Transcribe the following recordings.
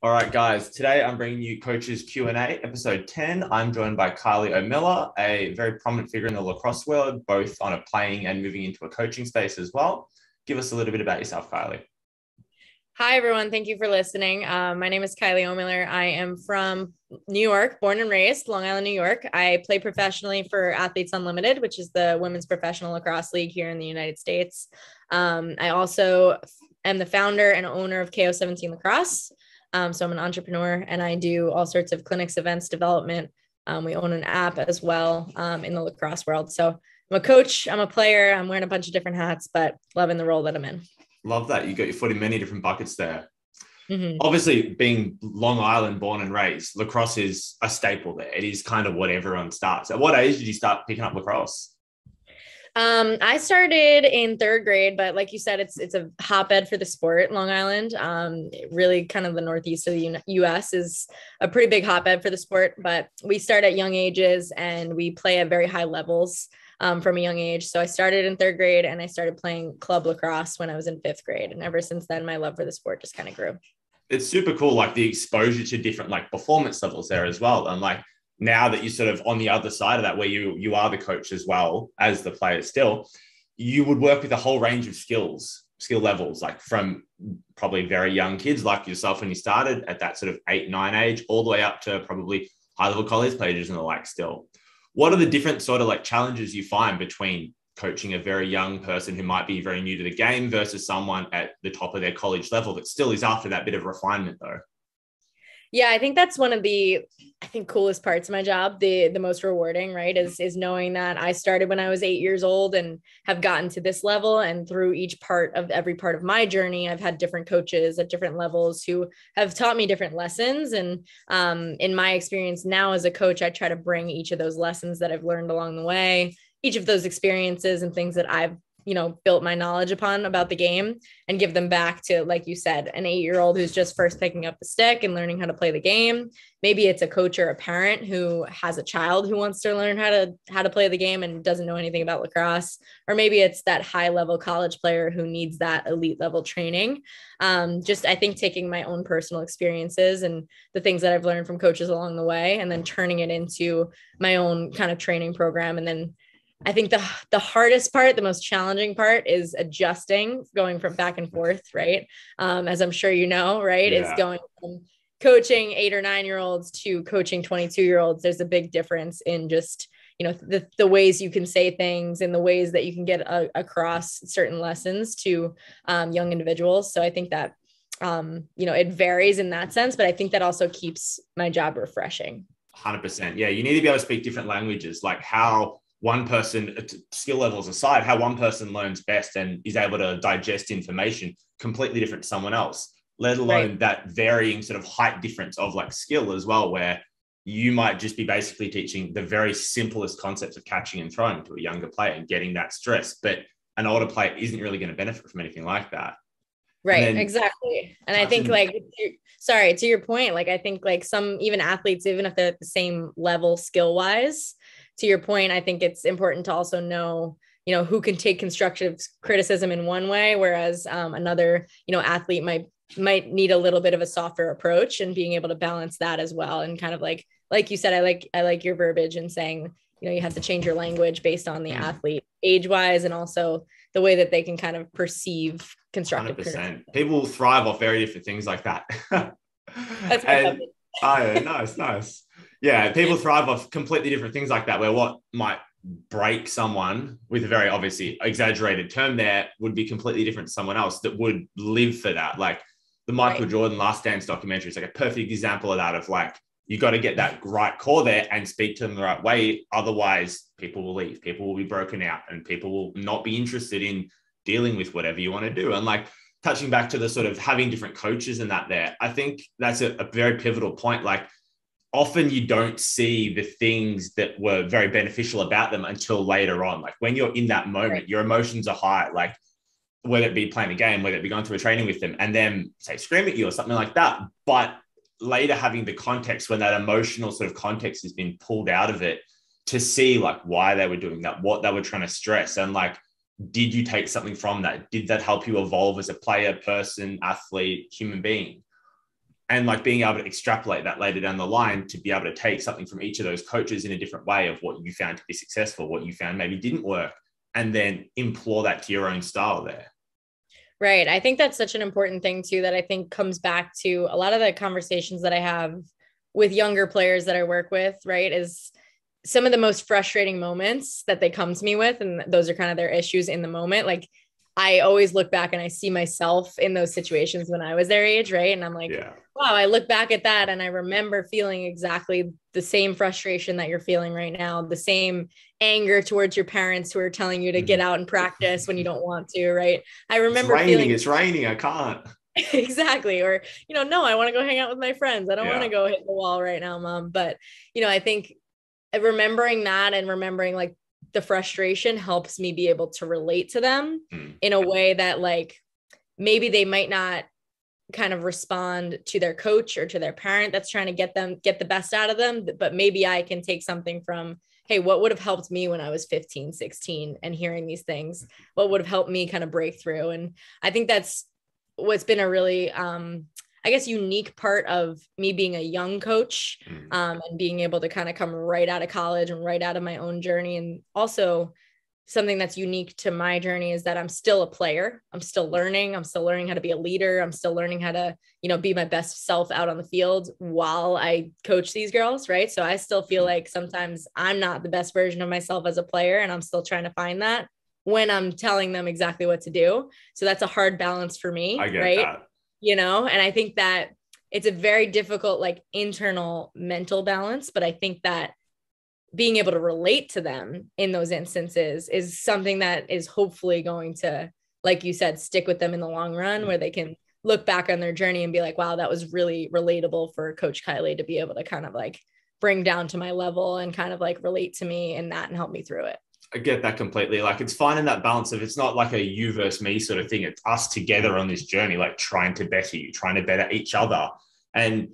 All right, guys. Today I'm bringing you Coaches Q&A, episode 10. I'm joined by Kylie Ohlmiller, a very prominent figure in the lacrosse world, both on a playing and moving into a coaching space as well. Give us a little bit about yourself, Kylie. Hi, everyone. Thank you for listening. My name is Kylie Ohlmiller. I am from New York, born and raised, Long Island, New York. I play professionally for Athletes Unlimited, which is the women's professional lacrosse league here in the United States. I also am the founder and owner of Ko17 Lacrosse. So I'm an entrepreneur and I do all sorts of clinics, events, development. We own an app as well in the lacrosse world. So I'm a coach, I'm a player, I'm wearing a bunch of different hats, but loving the role that I'm in. Love that. You got your foot in many different buckets there. Mm-hmm. Obviously, being Long Island born and raised, lacrosse is a staple there. It is kind of what everyone starts. At what age did you start picking up lacrosse? I started in third grade, but like you said, it's a hotbed for the sport. Long Island, really kind of the northeast of the U.S. is a pretty big hotbed for the sport. But we start at young ages and we play at very high levels from a young age. So I started in third grade and I started playing club lacrosse when I was in fifth grade, and ever since then, my love for the sport just kind of grew. It's super cool, like the exposure to different like performance levels there as well, and like now that you're sort of on the other side of that, where you are the coach as well as the player still, you would work with a whole range of skill levels, like from probably very young kids like yourself when you started at that sort of 8-9 age, all the way up to probably high level college players and the like still. What are the different sort of like challenges you find between coaching a very young person who might be very new to the game versus someone at the top of their college level that still is after that bit of refinement though? Yeah, I think that's one of the, coolest parts of my job. The most rewarding, right, is knowing that I started when I was 8 years old and have gotten to this level. And through every part of my journey, I've had different coaches at different levels who have taught me different lessons. And in my experience now as a coach, I try to bring each of those lessons that I've learned along the way, each of those experiences and things that I've built my knowledge upon about the game, and give them back to, like you said, an 8-year-old who's just first picking up the stick and learning how to play the game. Maybe it's a coach or a parent who has a child who wants to learn how to play the game and doesn't know anything about lacrosse. Or maybe it's that high level college player who needs that elite level training. I think taking my own personal experiences and the things that I've learned from coaches along the way, and then turning it into my own kind of training program. And then I think the hardest part, the most challenging part is adjusting, going from back and forth, right? As I'm sure you know, right? Yeah. Is going from coaching 8 or 9-year-olds to coaching 22-year-olds. There's a big difference in just, the ways you can say things and the ways that you can get across certain lessons to young individuals. So I think that, it varies in that sense, but I think that also keeps my job refreshing. 100%. Yeah. You need to be able to speak different languages, like how one person, skill levels aside, how one person learns best and is able to digest information completely different to someone else, let alone Right. that varying sort of height difference of like skill as well, where you might just be basically teaching the very simplest concepts of catching and throwing to a younger player and getting that stress, but an older player isn't really going to benefit from anything like that. Right, exactly. And I think to your point, like I think like some even athletes, even if they're at the same level skill wise, to your point, I think it's important to also know, who can take constructive criticism in one way, whereas another, athlete might need a little bit of a softer approach, and being able to balance that as well. And kind of like you said, I like your verbiage and saying, you have to change your language based on the athlete age wise, and also the way that they can kind of perceive constructive 100%. criticism. People thrive off very different things like that. That's And oh, yeah, nice. Yeah, people thrive off completely different things like that, where what might break someone with a very obviously exaggerated term there would be completely different to someone else that would live for that. Like the Michael Jordan Last Dance documentary is like a perfect example of that, of like, you got to get that right core there and speak to them the right way. Otherwise, people will leave, people will be broken out, and people will not be interested in dealing with whatever you want to do. And like touching back to the sort of having different coaches and that there, I think that's a very pivotal point. Like often you don't see the things that were very beneficial about them until later on. Like when you're in that moment, your emotions are high, like whether it be playing a game, whether it be going through a training with them and then say scream at you or something like that. But later having the context, when that emotional sort of context has been pulled out of it, to see like why they were doing that, what they were trying to stress, and like, did you take something from that? Did that help you evolve as a player, person, athlete, human being? and like being able to extrapolate that later down the line to be able to take something from each of those coaches in a different way of what you found to be successful, what you found maybe didn't work, and then implore that to your own style there. Right. I think that's such an important thing too, that I think comes back to a lot of the conversations that I have with younger players that I work with, right, is some of the most frustrating moments that they come to me with. And those are kind of their issues in the moment. Like I always look back and I see myself in those situations when I was their age. Right. And I'm like, wow, I look back at that and I remember feeling exactly the same frustration that you're feeling right now, the same anger towards your parents who are telling you to get out and practice when you don't want to. Right. I remember it's raining. I can't. Exactly. Or, no, I want to go hang out with my friends. I don't want to go hit the wall right now, mom. But, I think remembering that and remembering like the frustration helps me be able to relate to them in a way that like, maybe they might not kind of respond to their coach or to their parent that's trying to get the best out of them. But maybe I can take something from, hey, what would have helped me when I was 15, 16 and hearing these things? What would have helped me kind of break through? And I think that's what's been a really, unique part of me being a young coach and being able to kind of come right out of college and right out of my own journey. And also something that's unique to my journey is that I'm still a player. I'm still learning how to be a leader. I'm still learning how to, be my best self out on the field while I coach these girls. Right. So I still feel like sometimes I'm not the best version of myself as a player, and I'm still trying to find that when I'm telling them exactly what to do. So that's a hard balance for me. I get that. And I think that it's a very difficult, like internal mental balance, but I think that being able to relate to them in those instances is something that is hopefully going to, like you said, stick with them in the long run, where they can look back on their journey and be like, wow, that was really relatable for Coach Kylie to be able to kind of like bring down to my level and kind of like relate to me in that and help me through it. I get that completely. Like it's finding that balance of, it's not like a you versus me sort of thing. It's us together on this journey, like trying to better you, trying to better each other. And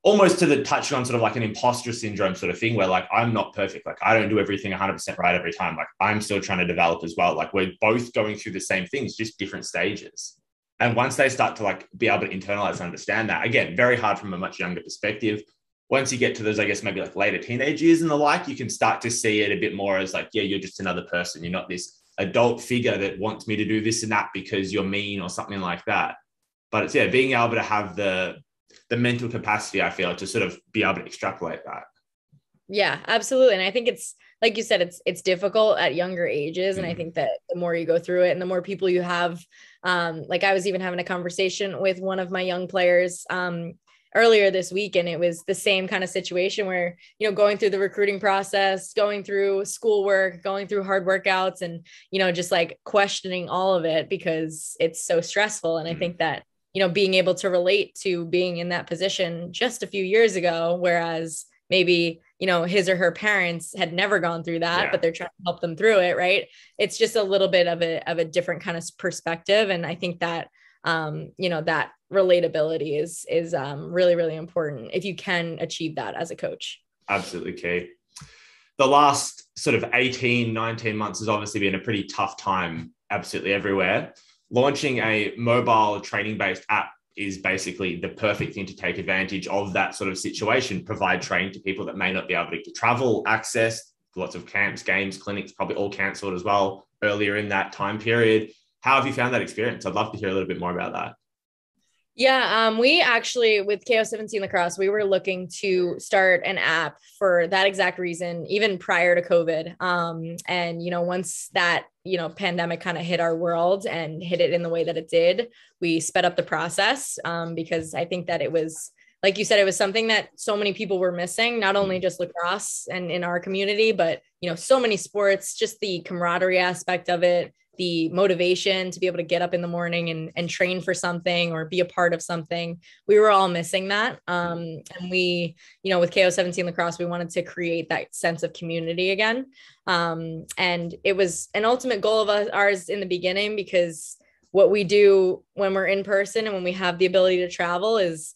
almost to the touch on sort of like an imposter syndrome sort of thing where like, I'm not perfect. Like I don't do everything 100% right every time. Like I'm still trying to develop as well. Like we're both going through the same things, just different stages. And once they start to like be able to internalize and understand that, again, very hard from a much younger perspective. Once you get to those, I guess, maybe like later teenage years and the like, you can start to see it a bit more as like, yeah, you're just another person. You're not this adult figure that wants me to do this and that because you're mean or something like that. But it's, being able to have the mental capacity, I feel, to sort of be able to extrapolate that. Yeah, absolutely. And I think it's, like you said, it's difficult at younger ages. And I think that the more you go through it and the more people you have, like I was even having a conversation with one of my young players earlier this week, and it was the same kind of situation where, going through the recruiting process, going through schoolwork, going through hard workouts, and, just like questioning all of it because it's so stressful. And I think that, being able to relate to being in that position just a few years ago, whereas maybe, his or her parents had never gone through that, but they're trying to help them through it. Right. It's just a little bit of a different kind of perspective. And I think that, that relatability is really, really important if you can achieve that as a coach. Absolutely key. The last sort of 18, 19 months has obviously been a pretty tough time absolutely everywhere. Launching a mobile training-based app is basically the perfect thing to take advantage of that sort of situation, provide training to people that may not be able to travel, access, lots of camps, games, clinics, probably all cancelled as well earlier in that time period. How have you found that experience? I'd love to hear a little bit more about that. Yeah, we actually, with Ko17 Lacrosse, we were looking to start an app for that exact reason, even prior to COVID. And, once that, pandemic kind of hit our world and hit it in the way that it did, we sped up the process because I think that it was, like you said, it was something that so many people were missing, not only just lacrosse and in our community, but, so many sports, just the camaraderie aspect of it, the motivation to be able to get up in the morning and train for something or be a part of something. We were all missing that. And we, with Ko17 Lacrosse, we wanted to create that sense of community again. And it was an ultimate goal of ours in the beginning, because what we do when we're in person and when we have the ability to travel is,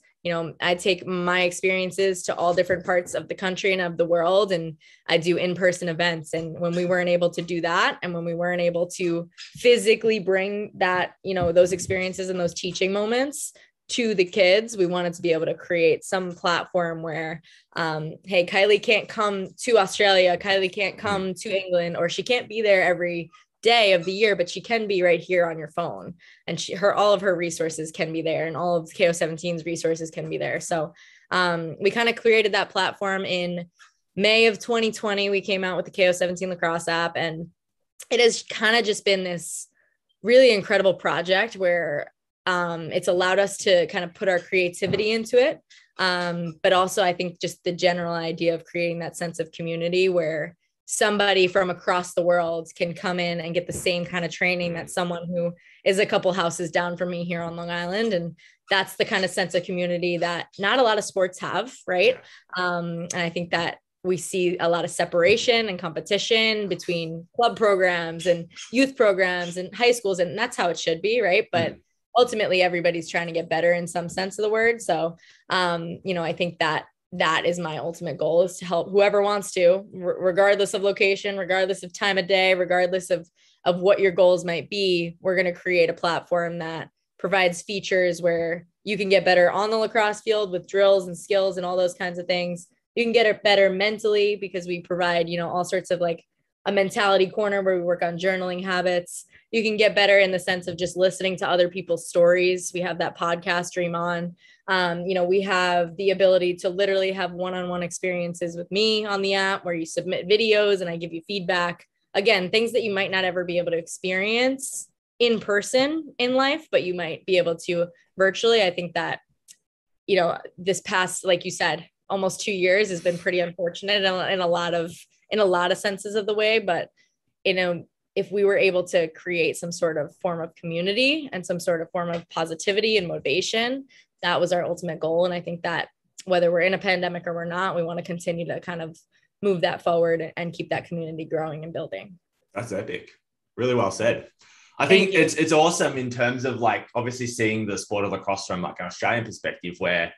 I take my experiences to all different parts of the country and of the world, and I do in-person events. And when we weren't able to do that, and when we weren't able to physically bring that, those experiences and those teaching moments to the kids, we wanted to be able to create some platform where, hey, Kylie can't come to Australia, Kylie can't come to England, or she can't be there every day of the year, but she can be right here on your phone, and all of her resources can be there, and all of Ko17's resources can be there. So we kind of created that platform in May of 2020. We came out with the Ko17 Lacrosse App, and it has kind of just been this really incredible project where it's allowed us to kind of put our creativity into it. But also I think just the general idea of creating that sense of community where somebody from across the world can come in and get the same kind of training that someone who is a couple houses down from me here on Long Island. And that's the kind of sense of community that not a lot of sports have, right? And I think that we see a lot of separation and competition between club programs and youth programs and high schools, and that's how it should be, right? But ultimately everybody's trying to get better in some sense of the word. So, I think that is my ultimate goal, is to help whoever wants to, regardless of location, regardless of time of day, regardless of what your goals might be. We're going to create a platform that provides features where you can get better on the lacrosse field with drills and skills and all those kinds of things. You can get it better mentally because we provide, all sorts of like a mentality corner where we work on journaling habits. You can get better in the sense of just listening to other people's stories. We have that podcast Dream On. We have the ability to literally have one-on-one experiences with me on the app where you submit videos and I give you feedback. Again, things that you might not ever be able to experience in person in life, but you might be able to virtually. I think that, this past, like you said, almost 2 years has been pretty unfortunate in a lot of senses of the way. But, if we were able to create some sort of form of community and some sort of form of positivity and motivation, that was our ultimate goal. And I think that whether we're in a pandemic or we're not, we want to continue to kind of move that forward and keep that community growing and building. That's epic. Really well said. I think it's awesome in terms of like obviously seeing the sport of lacrosse from like an Australian perspective, where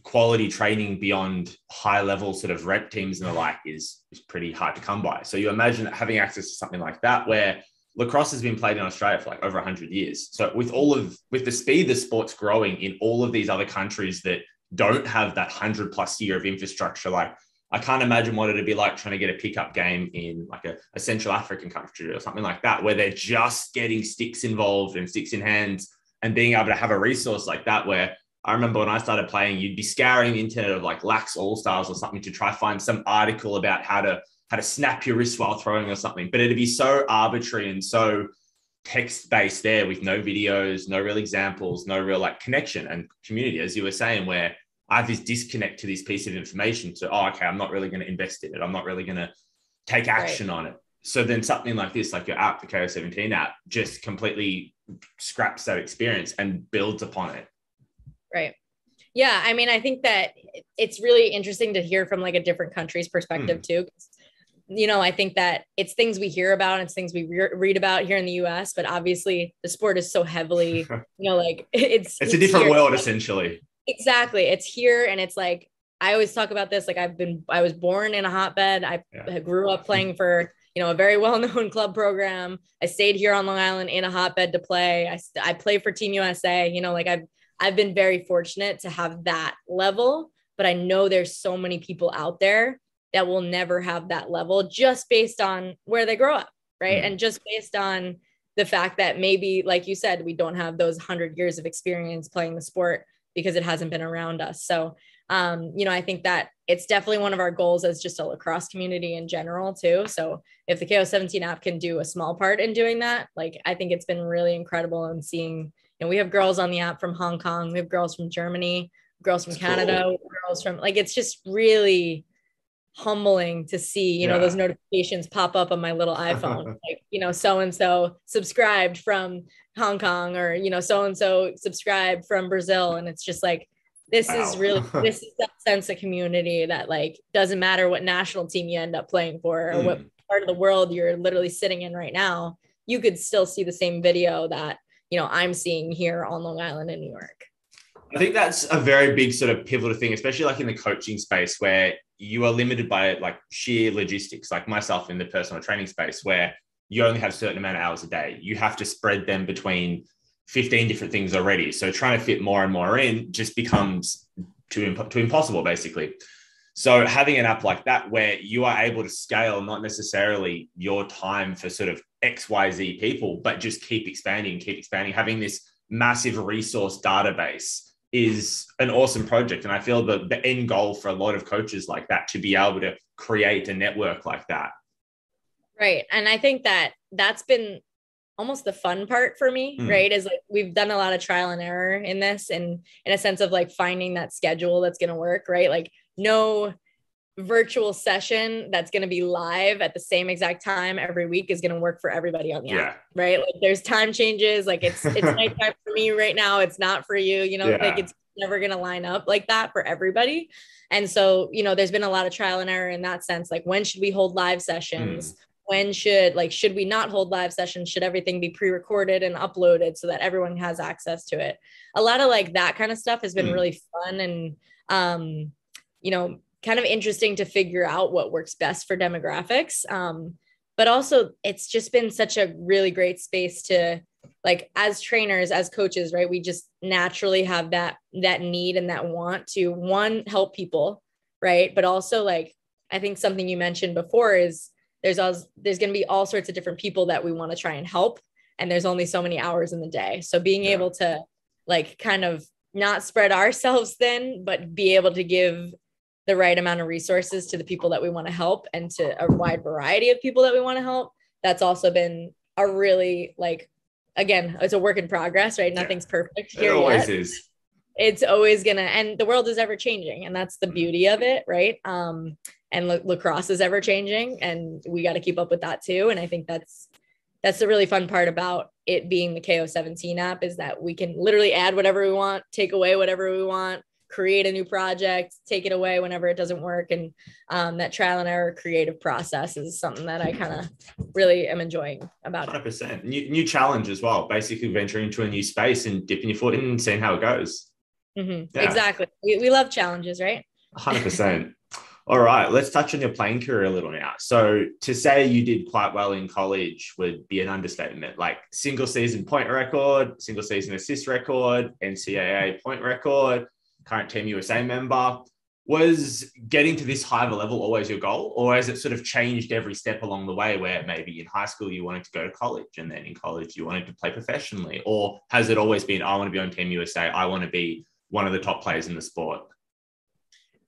quality training beyond high level sort of rep teams and the like is pretty hard to come by. So you imagine having access to something like that, where lacrosse has been played in Australia for like over 100 years. So with the speed the sport's growing in all of these other countries that don't have that 100+ year of infrastructure, like I can't imagine what it'd be like trying to get a pickup game in like a Central African country or something like that, where they're just getting sticks involved and sticks in hands, and being able to have a resource like that, where I remember when I started playing, you'd be scouring the internet of like Lax All-Stars or something to try to find some article about how to snap your wrist while throwing or something. But it'd be so arbitrary and so text-based there, with no videos, no real examples, no real like connection and community, as you were saying, where I have this disconnect to this piece of information. So, okay, I'm not really going to invest in it. I'm not really going to take action on it. So then something like this, like your app, the Ko17 app, just completely scraps that experience and builds upon it. Right. Yeah. I mean, I think that it's really interesting to hear from like a different country's perspective too. I think that it's things we hear about, and it's things we read about here in the US, but obviously the sport is so heavily, like it's a different world essentially. Exactly. It's here. And it's like, I always talk about this. Like I was born in a hotbed. I grew up playing for, a very well-known club program. I stayed here on Long Island in a hotbed to play. I play for Team USA, like I've been very fortunate to have that level, but I know there's so many people out there that will never have that level just based on where they grow up. Right. And just based on the fact that maybe, like you said, we don't have those 100 years of experience playing the sport because it hasn't been around us. So, I think that it's definitely one of our goals as just a lacrosse community in general too. So if the Ko17 app can do a small part in doing that, like, I think it's been really incredible in seeing, we have girls on the app from Hong Kong, we have girls from Germany, girls from Canada, girls from it's just really humbling to see, those notifications pop up on my little iPhone, so-and-so subscribed from Hong Kong, or, so-and-so subscribed from Brazil. And it's just like, this is that sense of community that like, doesn't matter what national team you end up playing for or what part of the world you're literally sitting in right now, you could still see the same video that, I'm seeing here on Long Island in New York. I think that's a very big sort of pivotal thing, especially like in the coaching space, where you are limited by like sheer logistics, like myself in the personal training space, where you only have a certain amount of hours a day. You have to spread them between 15 different things already. So trying to fit more and more in just becomes too impossible, basically. So having an app like that where you are able to scale not necessarily your time for sort of XYZ people, but just keep expanding, having this massive resource database is an awesome project. And I feel the end goal for a lot of coaches like that to be able to create a network like that. Right. And I think that that's been almost the fun part for me, right? Is like, we've done a lot of trial and error in this, and in a sense of like finding that schedule that's going to work, right? Like no virtual session that's going to be live at the same exact time every week is going to work for everybody on the app, right? Like there's time changes. Like it's nighttime for me right now. It's not for you, like it's never going to line up like that for everybody. And so, there's been a lot of trial and error in that sense. Like when should we hold live sessions? When should we not hold live sessions? Should everything be pre-recorded and uploaded so that everyone has access to it? A lot of like that kind of stuff has been really fun and, kind of interesting to figure out what works best for demographics. But also it's just been such a really great space to, like, as trainers, as coaches, right? We just naturally have that need and that want to, one, help people, right? But also, like, I think something you mentioned before is there's going to be all sorts of different people that we want to try and help. And there's only so many hours in the day. So being able to, like, kind of not spread ourselves thin, but be able to give the right amount of resources to the people that we want to help and to a wide variety of people that we want to help. That's also been a really, like, again, it's a work in progress, right? Nothing's perfect here yet. It always is. It's always gonna, and the world is ever changing, and that's the beauty of it, right? And lacrosse is ever changing, and we got to keep up with that too. And I think that's the really fun part about it being the Ko17 app, is that we can literally add whatever we want, take away whatever we want, create a new project, take it away whenever it doesn't work. And that trial and error creative process is something that I kind of really am enjoying about 100%. New challenge as well, basically venturing into a new space and dipping your foot in and seeing how it goes. Exactly. We love challenges, right? 100%. All right, let's touch on your playing career a little now. So to say you did quite well in college would be an understatement. Like single season point record, single season assist record, NCAA point record, current Team USA member. Was getting to this higher level always your goal, or has it sort of changed every step along the way, where maybe in high school you wanted to go to college and then in college you wanted to play professionally? Or has it always been, I want to be on Team USA, I want to be one of the top players in the sport?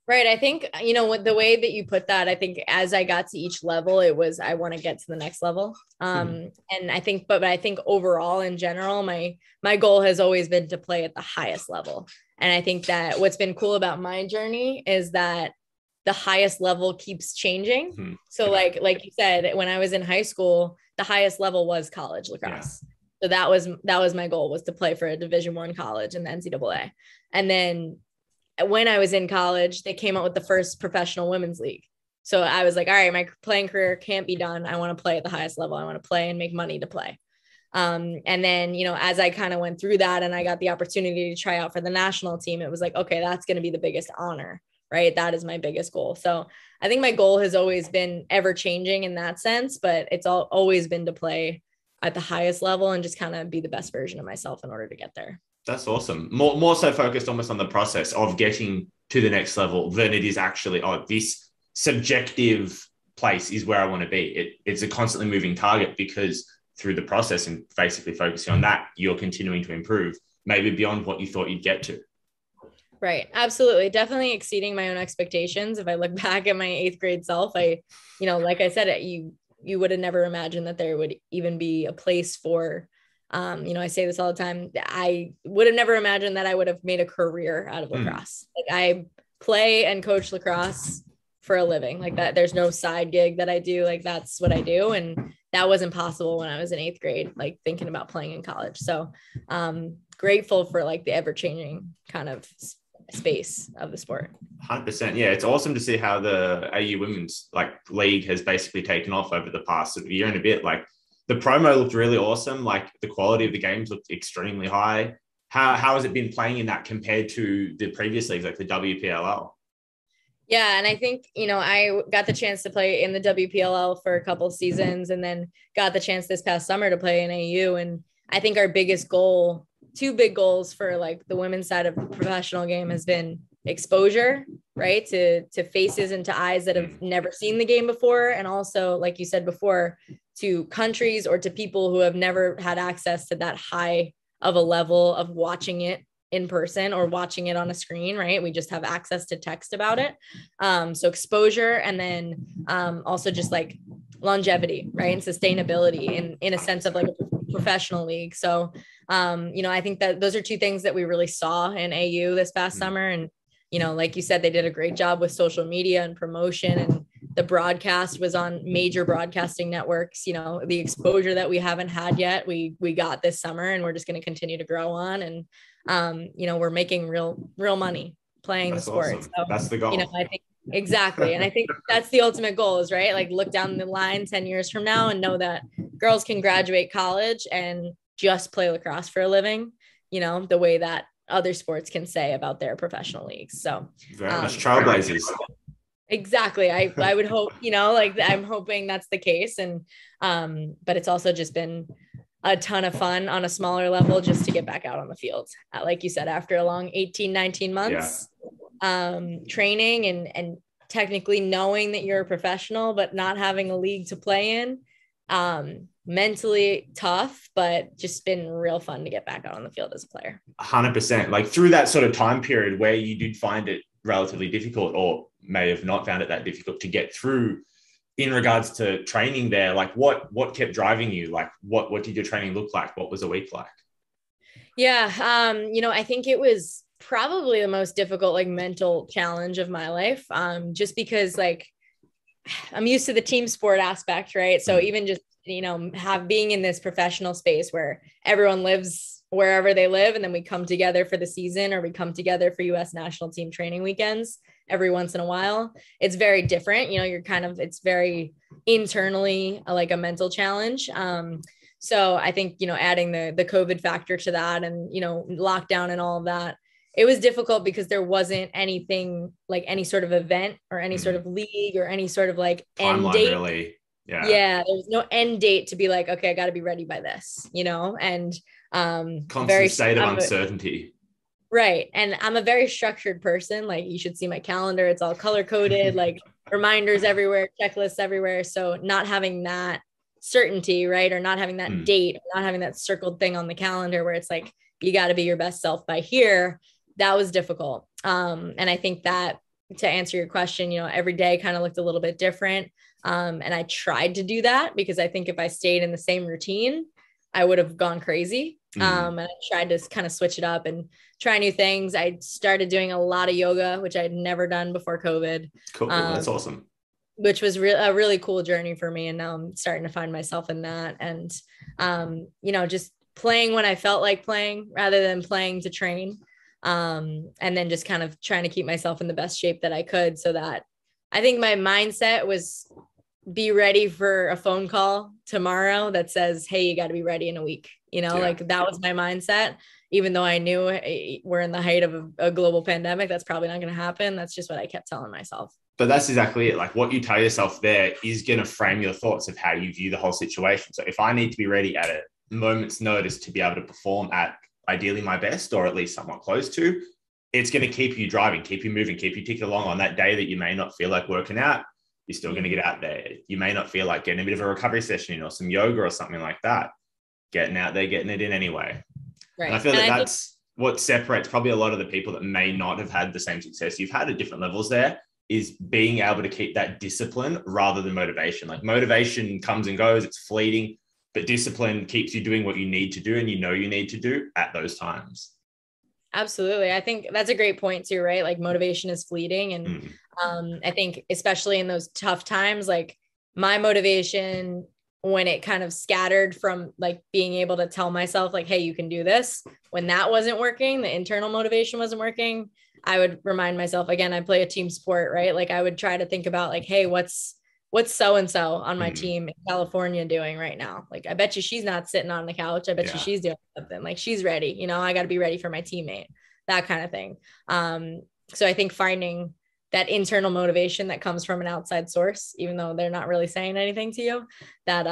Right. I think, what the way that you put that, I think as I got to each level, it was, I want to get to the next level. And I think, but I think overall in general, my goal has always been to play at the highest level. And I think that what's been cool about my journey is that the highest level keeps changing. So like you said, when I was in high school, the highest level was college lacrosse. So that was my goal, was to play for a Division I college in the NCAA. And then when I was in college, they came out with the first professional women's league. So I was like, all right, my playing career can't be done. I want to play at the highest level. I want to play and make money to play. And then, as I kind of went through that and I got the opportunity to try out for the national team, it was like, okay, that's going to be the biggest honor, right? That is my biggest goal. So I think my goal has always been ever changing in that sense, but it's always been to play at the highest level and just kind of be the best version of myself in order to get there. That's awesome. More so focused almost on the process of getting to the next level than it is actually, this subjective place is where I want to be. It's a constantly moving target, because through the process and basically focusing on that, you're continuing to improve, maybe beyond what you thought you'd get to. Right. Absolutely. Definitely exceeding my own expectations. If I look back at my 8th grade self, like I said, you would have never imagined that there would even be a place for, I say this all the time. I would have never imagined that I would have made a career out of lacrosse. Like, I play and coach lacrosse for a living, like that. There's no side gig that I do. Like, that's what I do. And that wasn't possible when I was in 8th grade, like thinking about playing in college. So grateful for like the ever-changing kind of space of the sport. 100%. Yeah, it's awesome to see how the AU women's league has basically taken off over the past sort of year and a bit. Like, the promo looked really awesome. Like, the quality of the games looked extremely high. How has it been playing in that compared to the previous leagues, like the WPLL? Yeah. And I think, I got the chance to play in the WPLL for a couple of seasons, and then got the chance this past summer to play in AU. And I think our biggest goal, two big goals for like the women's side of the professional game has been exposure, right? To faces and to eyes that have never seen the game before. And also, like you said before, to countries or to people who have never had access to that high of a level of watching it in person or watching it on a screen, right? We just have access to text about it. So exposure, and then also just like longevity, right? And sustainability in a sense of like a professional league. So, I think that those are two things that we really saw in AU this past summer. And, like you said, they did a great job with social media and promotion, and the broadcast was on major broadcasting networks. The exposure that we haven't had yet, we got this summer, and we're just going to continue to grow on. And, we're making real money playing the sport. Awesome. So, that's the goal. I think exactly. And I think that's the ultimate goal is, right? Like look down the line 10 years from now and know that girls can graduate college and just play lacrosse for a living, the way that other sports can say about their professional leagues. So very much trailblazers. Exactly. I would hope, like I'm hoping that's the case. And, but it's also just been a ton of fun on a smaller level just to get back out on the field. Like you said, after a long 18, 19 months, training and technically knowing that you're a professional, but not having a league to play in, mentally tough, but just been real fun to get back out on the field as a player. 100%. Like through that sort of time period where you did find it relatively difficult, or may have not found it that difficult to get through in regards to training there, like what kept driving you? Like what did your training look like? What was a week like? Yeah. I think it was probably the most difficult, like mental challenge of my life. Just because like I'm used to the team sport aspect, right? So even just, being in this professional space where everyone lives wherever they live, and then we come together for the season, or we come together for US national team training weekends every once in a while. It's very different. It's very internally like a mental challenge. So I think, adding the COVID factor to that and, lockdown and all of that, it was difficult because there wasn't anything like any sort of event or any sort of league or any sort of like timeline, end date. really. Yeah. There's no end date to be like, okay, I got to be ready by this, and constant state of uncertainty. Right. And I'm a very structured person. Like you should see my calendar. It's all color coded, like reminders everywhere, checklists everywhere. So not having that certainty, right? Or not having that date, or not having that circled thing on the calendar where it's like, you got to be your best self by here. That was difficult. And I think that to answer your question, every day kind of looked a little bit different. And I tried to do that because I think if I stayed in the same routine, I would have gone crazy. And I tried to kind of switch it up and try new things. I started doing a lot of yoga, which I'd never done before COVID. Cool. That's awesome. Which was a really cool journey for me. And now I'm starting to find myself in that. And, just playing when I felt like playing rather than playing to train. And then just kind of trying to keep myself in the best shape that I could, so that I think my mindset was be ready for a phone call tomorrow that says, hey, you got to be ready in a week. Like that was my mindset, even though I knew we're in the height of a global pandemic. That's probably not going to happen. That's just what I kept telling myself. But that's exactly it. Like what you tell yourself there is going to frame your thoughts of how you view the whole situation. So if I need to be ready at a moment's notice to be able to perform at ideally my best, or at least somewhat close to, it's going to keep you driving, keep you moving, keep you ticking along. On that day that you may not feel like working out, you're still going to get out there. You may not feel like getting a bit of a recovery session or some yoga or something like that. Getting out there, getting it in anyway. Right. And I feel that's what separates probably a lot of the people that may not have had the same success you've had at different levels there, is being able to keep that discipline rather than motivation. Like motivation comes and goes, it's fleeting, but discipline keeps you doing what you need to do and you need to do at those times. Absolutely. I think that's a great point too, right? Like motivation is fleeting. And I think especially in those tough times, like my motivation, when it kind of scattered from like being able to tell myself like, hey, you can do this, when that wasn't working, the internal motivation wasn't working, I would remind myself, again, I play a team sport, right? Like I would try to think about like, hey, what's so-and-so on my team in California doing right now? Like, I bet you she's not sitting on the couch. I bet you she's doing something. Like she's ready, I got to be ready for my teammate, that kind of thing. So I think finding that internal motivation that comes from an outside source, even though they're not really saying anything to you, that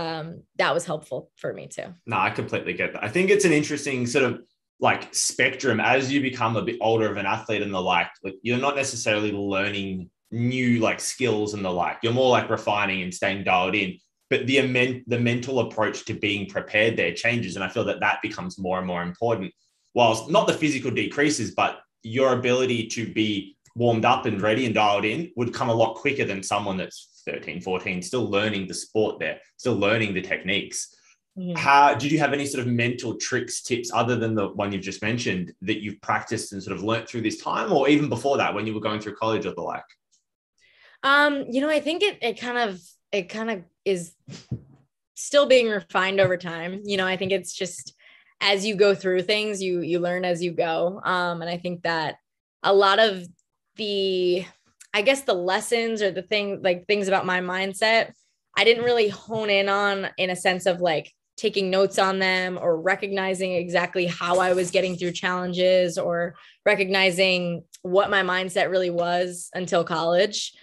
was helpful for me too. No, I completely get that. I think it's an interesting sort of like spectrum as you become a bit older of an athlete and the like you're not necessarily learning new like skills and the like. You're more like refining and staying dialed in. But the mental approach to being prepared there changes. And I feel that becomes more and more important. Whilst not the physical decreases, but your ability to be warmed up and ready and dialed in would come a lot quicker than someone that's 13, 14, still learning the sport there, still learning the techniques. How did you have any sort of mental tricks, tips other than the one you've just mentioned that you've practiced and sort of learnt through this time, or even before that when you were going through college or the like? I think it kind of is still being refined over time. I think it's just as you go through things, you learn as you go. And I think that a lot of the lessons or the things about my mindset, I didn't really hone in on in a sense of like taking notes on them or recognizing exactly how I was getting through challenges or recognizing what my mindset really was until college.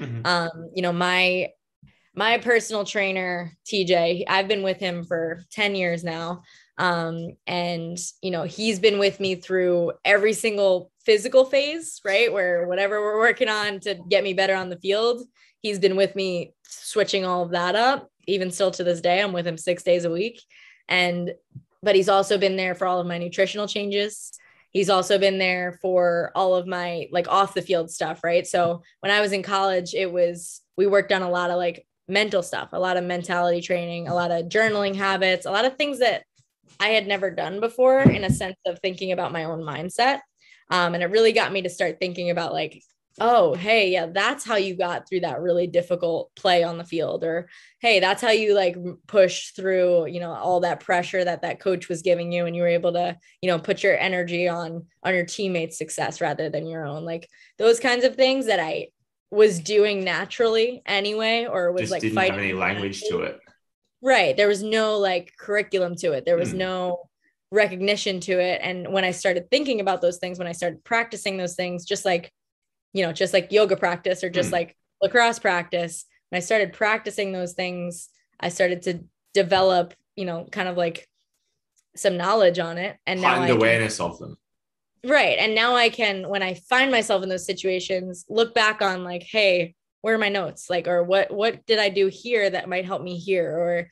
My personal trainer, TJ, I've been with him for 10 years now. And he's been with me through every single physical phase, right? Where whatever we're working on to get me better on the field, he's been with me switching all of that up. Even still to this day, I'm with him 6 days a week. But he's also been there for all of my nutritional changes. He's also been there for all of my like off the field stuff, right? So when I was in college, we worked on a lot of like mental stuff, a lot of mentality training, a lot of journaling habits, a lot of things that I had never done before in a sense of thinking about my own mindset. And it really got me to start thinking about like, oh, hey, yeah, that's how you got through that really difficult play on the field. Or, hey, that's how you like push through, all that pressure that coach was giving you. And you were able to, put your energy on your teammates' success rather than your own, like those kinds of things that I was doing naturally anyway, or was just like didn't fighting have any language to it. Right. There was no like curriculum to it. There was no recognition to it. And when I started thinking about those things, when I started practicing those things, just like yoga practice or just like lacrosse practice, when I started practicing those things, I started to develop, kind of like some knowledge on it. And now heightened awareness of them. Right. And now I can, when I find myself in those situations, look back on like, hey, where are my notes? Like, or what did I do here that might help me here? Or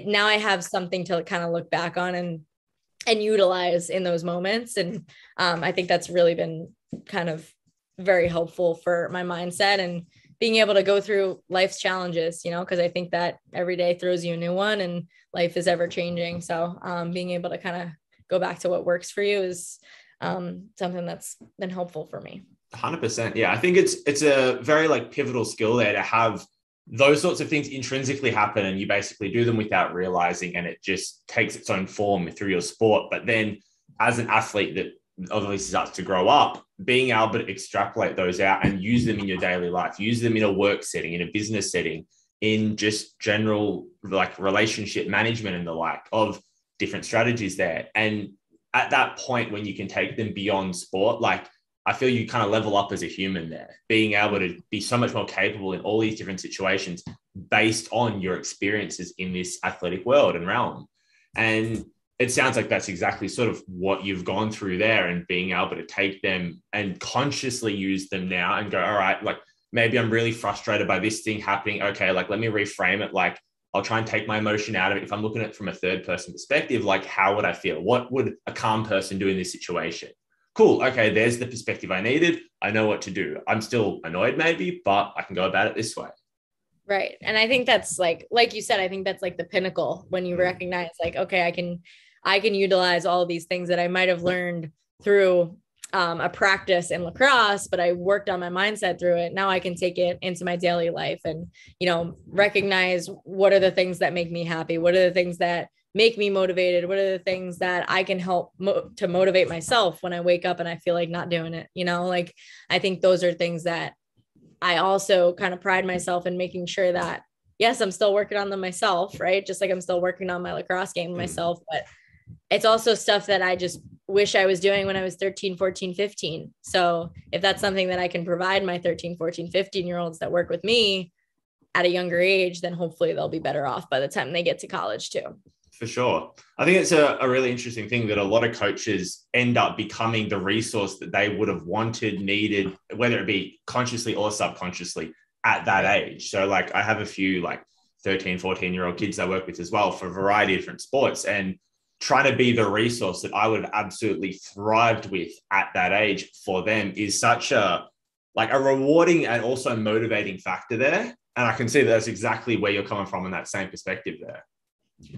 now I have something to kind of look back on and utilize in those moments. And I think that's really been kind of very helpful for my mindset and being able to go through life's challenges, because I think that every day throws you a new one and life is ever changing. So being able to kind of go back to what works for you is something that's been helpful for me. 100%. Yeah. I think it's a very like pivotal skill there to have those sorts of things intrinsically happen and you basically do them without realizing, and it just takes its own form through your sport. But then as an athlete that obviously starts to grow up, being able to extrapolate those out and use them in your daily life, use them in a work setting, in a business setting, in just general like relationship management and the like, of different strategies there. And at that point, when you can take them beyond sport, like I feel you kind of level up as a human there, being able to be so much more capable in all these different situations based on your experiences in this athletic world and realm. And it sounds like that's exactly sort of what you've gone through there, and being able to take them and consciously use them now and go, all right, like maybe I'm really frustrated by this thing happening. Okay, like let me reframe it. Like I'll try and take my emotion out of it. If I'm looking at it from a third person perspective, like how would I feel? What would a calm person do in this situation? Cool. Okay, there's the perspective I needed. I know what to do. I'm still annoyed maybe, but I can go about it this way. Right. And I think that's like you said, I think that's like the pinnacle when you recognize like, okay, I can utilize all of these things that I might have learned through a practice in lacrosse, but I worked on my mindset through it. Now I can take it into my daily life and, recognize what are the things that make me happy? What are the things that make me motivated? What are the things that I can help to motivate myself when I wake up and I feel like not doing it? Like I think those are things that I also kind of pride myself in making sure that, yes, I'm still working on them myself, right? Just like I'm still working on my lacrosse game myself, but it's also stuff that I just wish I was doing when I was 13, 14, 15. So if that's something that I can provide my 13, 14, 15-year-olds that work with me at a younger age, then hopefully they'll be better off by the time they get to college too. For sure. I think it's a really interesting thing that a lot of coaches end up becoming the resource that they would have wanted, needed, whether it be consciously or subconsciously at that age. So like I have a few like 13, 14-year-old kids I work with as well for a variety of different sports, and trying to be the resource that I would have absolutely thrived with at that age for them is such a rewarding and also motivating factor there. And I can see that's exactly where you're coming from in that same perspective there.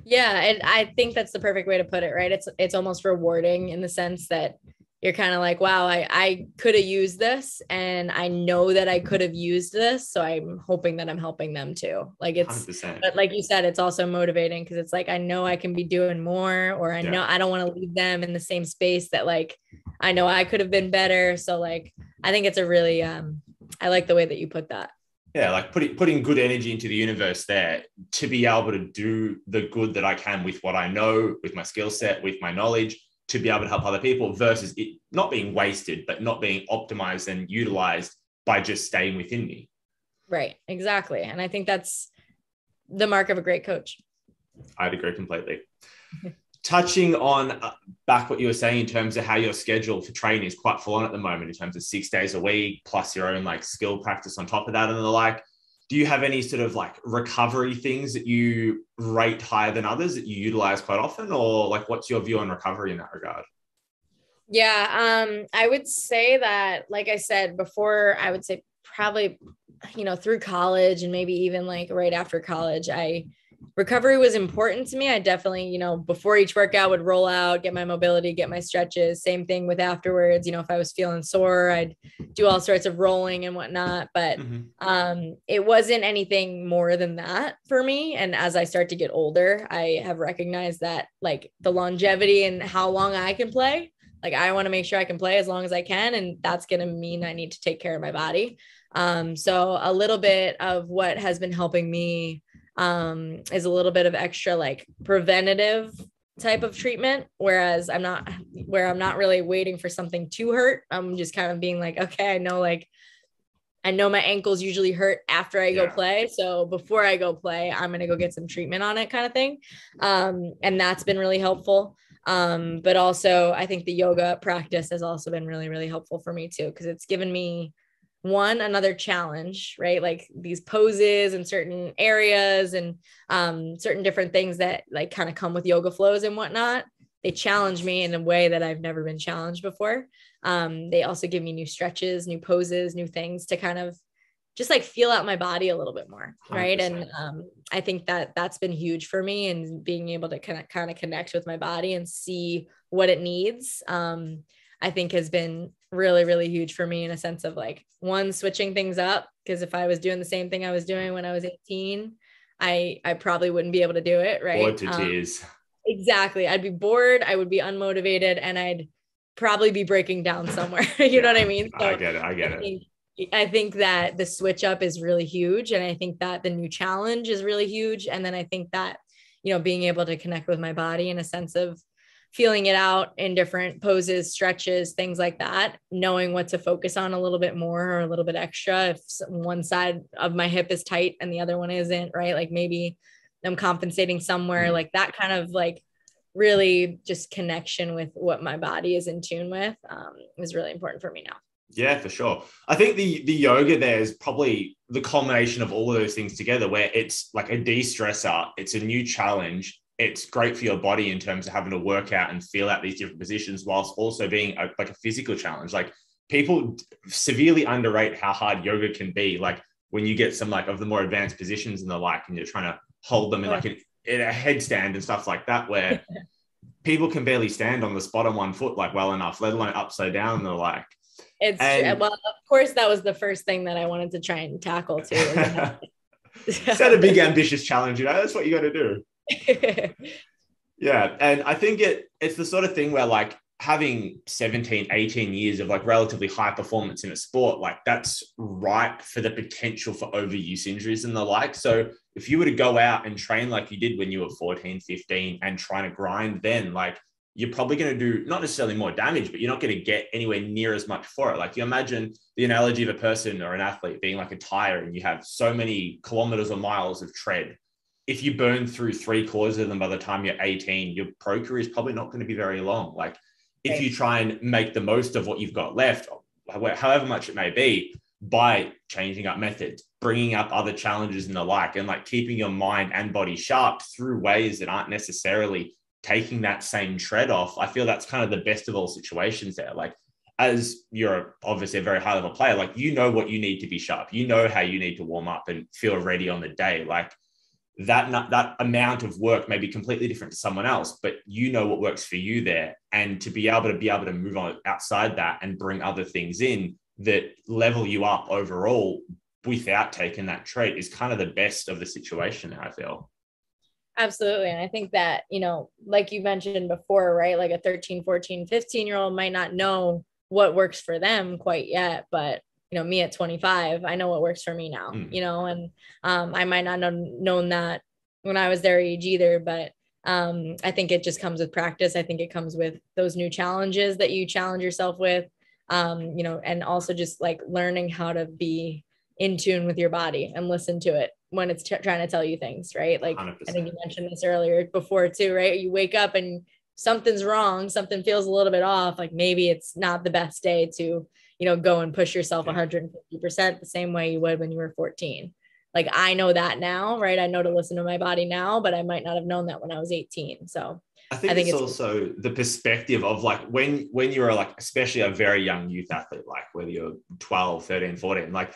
Yeah. And I think that's the perfect way to put it, right? It's almost rewarding in the sense that you're kind of like, wow, I could have used this, and I know that I could have used this. So I'm hoping that I'm helping them too. Like it's, 100%. but like you said, it's also motivating because it's like, I know I can be doing more, or I know I don't want to leave them in the same space that like, I know I could have been better. So like, I think it's a really, I like the way that you put that. Yeah, like putting good energy into the universe there to be able to do the good that I can with what I know, with my skill set, with my knowledge, to be able to help other people versus it not being wasted, but not being optimized and utilized by just staying within me. Right, exactly. And I think that's the mark of a great coach. I'd agree completely. Touching on back what you were saying in terms of how your schedule for training is quite full on at the moment in terms of 6 days a week, plus your own like skill practice on top of that and the like. Do you have any sort of like recovery things that you rate higher than others that you utilize quite often? Or like, what's your view on recovery in that regard? Yeah. I would say that, like I said before, I would say probably, through college and maybe even like right after college, recovery was important to me. I definitely, before each workout would roll out, get my mobility, get my stretches, same thing with afterwards. If I was feeling sore, I'd do all sorts of rolling and whatnot, but it wasn't anything more than that for me. And as I start to get older, I have recognized that like the longevity and how long I can play, like I want to make sure I can play as long as I can. And that's going to mean I need to take care of my body. So a little bit of what has been helping me is a little bit of extra like preventative type of treatment. Whereas I'm not really waiting for something to hurt. I'm just kind of being like, okay, I know my ankles usually hurt after I go play. So before I go play, I'm going to go get some treatment on it kind of thing. And that's been really helpful. But also I think the yoga practice has also been really, really helpful for me too, because it's given me another challenge, right? Like these poses in certain areas and certain different things that like kind of come with yoga flows and whatnot. They challenge me in a way that I've never been challenged before. They also give me new stretches, new poses, new things to kind of just like feel out my body a little bit more. Right. 100%. And I think that that's been huge for me, and being able to kind of connect with my body and see what it needs. I think has been really, really huge for me in a sense of like switching things up. Because if I was doing the same thing I was doing when I was 18, I probably wouldn't be able to do it. Right. Bored to tears. Exactly. I'd be bored. I would be unmotivated, and I'd probably be breaking down somewhere. You know what I mean? So I get it. I think that the switch up is really huge. And I think that the new challenge is really huge. And then I think that, being able to connect with my body in a sense of feeling it out in different poses, stretches, things like that, knowing what to focus on a little bit more or a little bit extra. If one side of my hip is tight and the other one isn't, right? Like maybe I'm compensating somewhere, like that kind of like really just connection with what my body is in tune with is really important for me now. Yeah, for sure. I think the yoga there is probably the culmination of all of those things together, where it's like a de-stressor. It's a new challenge. It's great for your body in terms of having to work out and feel out these different positions, whilst also being like a physical challenge. Like people severely underrate how hard yoga can be. Like when you get some like of the more advanced positions and the like, and you're trying to hold them in like in a headstand and stuff like that, where people can barely stand on the spot on one foot like well enough, let alone upside down and the like. Well, of course, that was the first thing that I wanted to try and tackle too. Set a big ambitious challenge, that's what you got to do. Yeah. And I think it's the sort of thing where like having 17, 18 years of like relatively high performance in a sport, like that's ripe for the potential for overuse injuries and the like. So if you were to go out and train like you did when you were 14, 15 and trying to grind then, like you're probably going to do not necessarily more damage, but you're not going to get anywhere near as much for it. Like you imagine the analogy of a person or an athlete being like a tire, and you have so many kilometers or miles of tread. If you burn through 3/4 of them by the time you're 18, your pro career is probably not going to be very long. Like if you try and make the most of what you've got left, however much it may be, by changing up methods, bringing up other challenges and the like, and like keeping your mind and body sharp through ways that aren't necessarily taking that same tread off, I feel that's kind of the best of all situations there. Like, as you're obviously a very high level player, like, you know what you need to be sharp, you know how you need to warm up and feel ready on the day. Like that amount of work may be completely different to someone else, but you know what works for you there. And to be able to move on outside that and bring other things in that level you up overall without taking that trait is kind of the best of the situation, I feel. Absolutely. And I think that, you know, like you mentioned before, right? Like a 13, 14, 15-year-old might not know what works for them quite yet, but you know, me at 25, I know what works for me now, you know, and I might not have known that when I was their age either, but I think it just comes with practice. I think it comes with those new challenges that you challenge yourself with, you know, and also just like learning how to be in tune with your body and listen to it when it's trying to tell you things, right? Like 100%. I think you mentioned this earlier before too, right? You wake up and something's wrong, something feels a little bit off. Like maybe it's not the best day to, you know, go and push yourself 150% the same way you would when you were 14. Like, I know that now, right? I know to listen to my body now, but I might not have known that when I was 18. So I think it's also the perspective of like when you're like, especially a very young youth athlete, like whether you're 12, 13, 14, like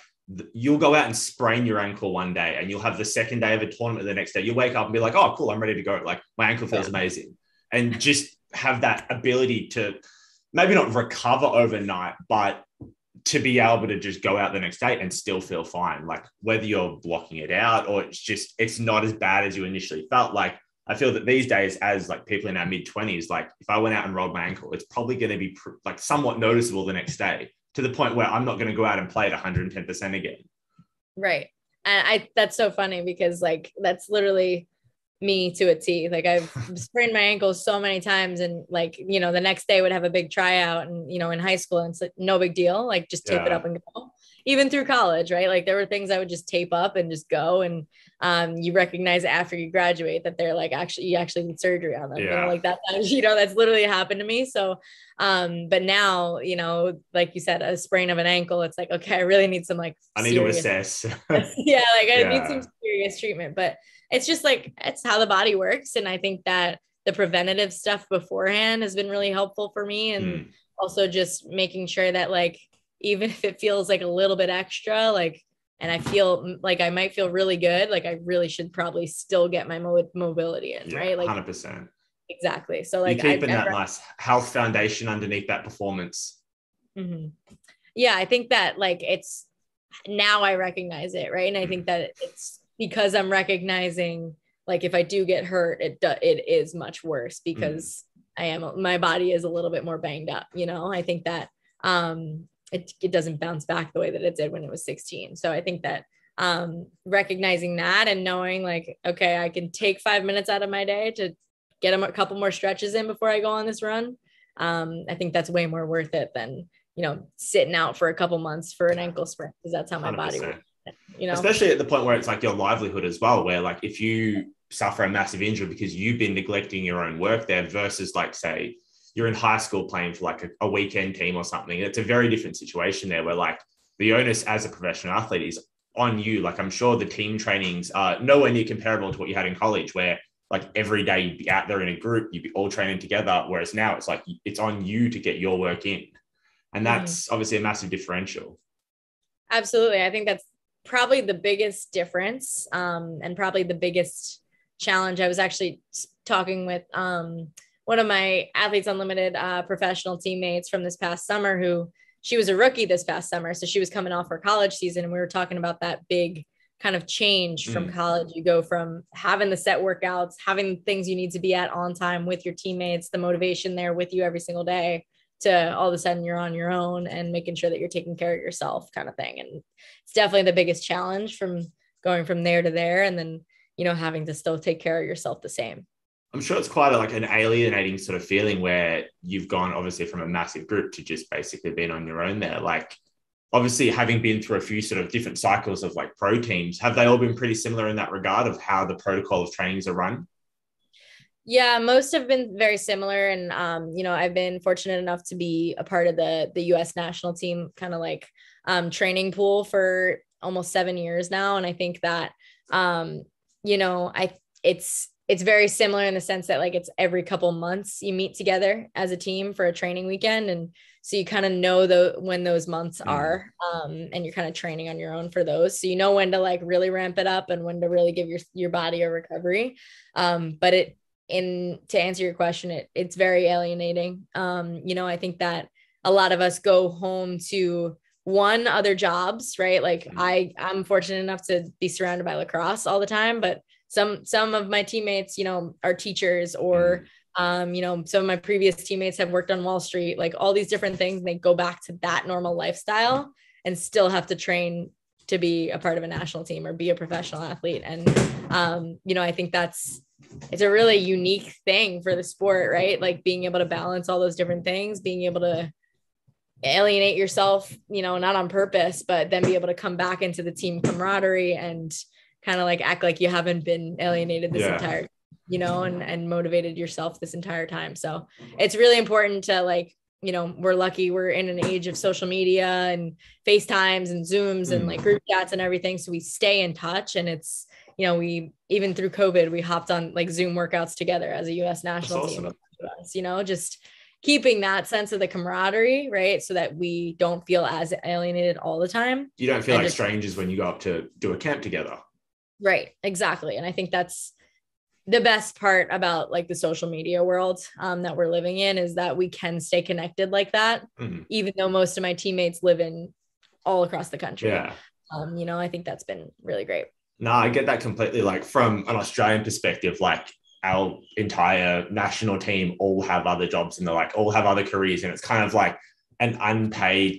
you'll go out and sprain your ankle one day and you'll have the second day of a tournament the next day. You wake up and be like, oh, cool, I'm ready to go. Like my ankle feels amazing. And just have that ability to maybe not recover overnight, but to be able to just go out the next day and still feel fine. Like whether you're blocking it out or it's not as bad as you initially felt. Like I feel that these days, as like people in our mid-20s, like if I went out and rolled my ankle, it's probably going to be like somewhat noticeable the next day, to the point where I'm not going to go out and play at 110% again. Right. And that's so funny because like, that's literally me to a T. Like I've sprained my ankles so many times, and like, you know, the next day would have a big tryout, and, you know, in high school, and it's like, no big deal. Like just tape it up and go. Even through college, right? Like there were things I would just tape up and just go. And you recognize after you graduate that they're like, actually, you actually need surgery on them. You know, like that, you know, that's literally happened to me. So, but now, you know, like you said, a sprain of an ankle, it's like, okay, I really need some like, I need to assess. Like I need some serious treatment, but it's just like, it's how the body works. And I think that the preventative stuff beforehand has been really helpful for me. And also just making sure that like, even if it feels like a little bit extra, like, and I feel like I might feel really good, like I really should probably still get my mobility in, right? Like 100%. Exactly. So like you're keeping that nice health foundation underneath that performance. Yeah, I think that like it's now I recognize it, right? And I think that it's because I'm recognizing like if I do get hurt, it is much worse because my body is a little bit more banged up, you know. I think that it doesn't bounce back the way that it did when it was 16. So I think that recognizing that and knowing like, okay, I can take 5 minutes out of my day to get a couple more stretches in before I go on this run. I think that's way more worth it than, you know, sitting out for a couple months for an ankle sprain, because that's how my 100%. Body works. You know, especially at the point where it's like your livelihood as well, where like if you suffer a massive injury because you've been neglecting your own work there versus like, say, you're in high school playing for like a weekend team or something. It's a very different situation there where like the onus as a professional athlete is on you. Like I'm sure the team trainings are nowhere near comparable to what you had in college, where like every day you'd be out there in a group, you'd be all training together. Whereas now it's like, it's on you to get your work in. And that's obviously a massive differential. Absolutely. I think that's probably the biggest difference and probably the biggest challenge. I was actually talking with one of my Athletes Unlimited professional teammates from this past summer, who she was a rookie this past summer. So she was coming off her college season, and we were talking about that big kind of change from college. You go from having the set workouts, having things you need to be at on time with your teammates, the motivation there with you every single day, to all of a sudden you're on your own and making sure that you're taking care of yourself kind of thing. And it's definitely the biggest challenge from going from there to there. And then, you know, having to still take care of yourself the same. I'm sure it's quite like an alienating sort of feeling where you've gone obviously from a massive group to just basically being on your own there. Like obviously having been through a few sort of different cycles of like pro teams, have they all been pretty similar in that regard of how the protocol of trainings are run? Yeah, most have been very similar. And, I've been fortunate enough to be a part of the US national team, kind of like training pool for almost 7 years now. And I think that, it's very similar in the sense that like it's every couple months you meet together as a team for a training weekend. And so you kind of know when those months are, and you're kind of training on your own for those. So you know when to like really ramp it up and when to really give your body a recovery. But to answer your question, it's very alienating. I think that a lot of us go home to other jobs, right? Like I'm fortunate enough to be surrounded by lacrosse all the time, but some of my teammates, are teachers or, some of my previous teammates have worked on Wall Street, like all these different things. And they go back to that normal lifestyle and still have to train to be a part of a national team or be a professional athlete. And, I think it's a really unique thing for the sport, right? Like being able to balance all those different things, being able to alienate yourself, not on purpose, but then be able to come back into the team camaraderie and kind of like act like you haven't been alienated this entire, and motivated yourself this entire time. So it's really important to like, we're lucky we're in an age of social media and FaceTimes and Zooms and like group chats and everything. So we stay in touch, and it's, we, even through COVID, we hopped on like Zoom workouts together as a US national team, just keeping that sense of the camaraderie, right? So that we don't feel as alienated all the time. You don't feel like strangers when you go up to do a camp together. Right. Exactly. And I think that's the best part about like the social media world that we're living in, is that we can stay connected like that, even though most of my teammates live in all across the country. Yeah. I think that's been really great. No, I get that completely. Like from an Australian perspective, like our entire national team all have other jobs and they're like all have other careers. And it's kind of like an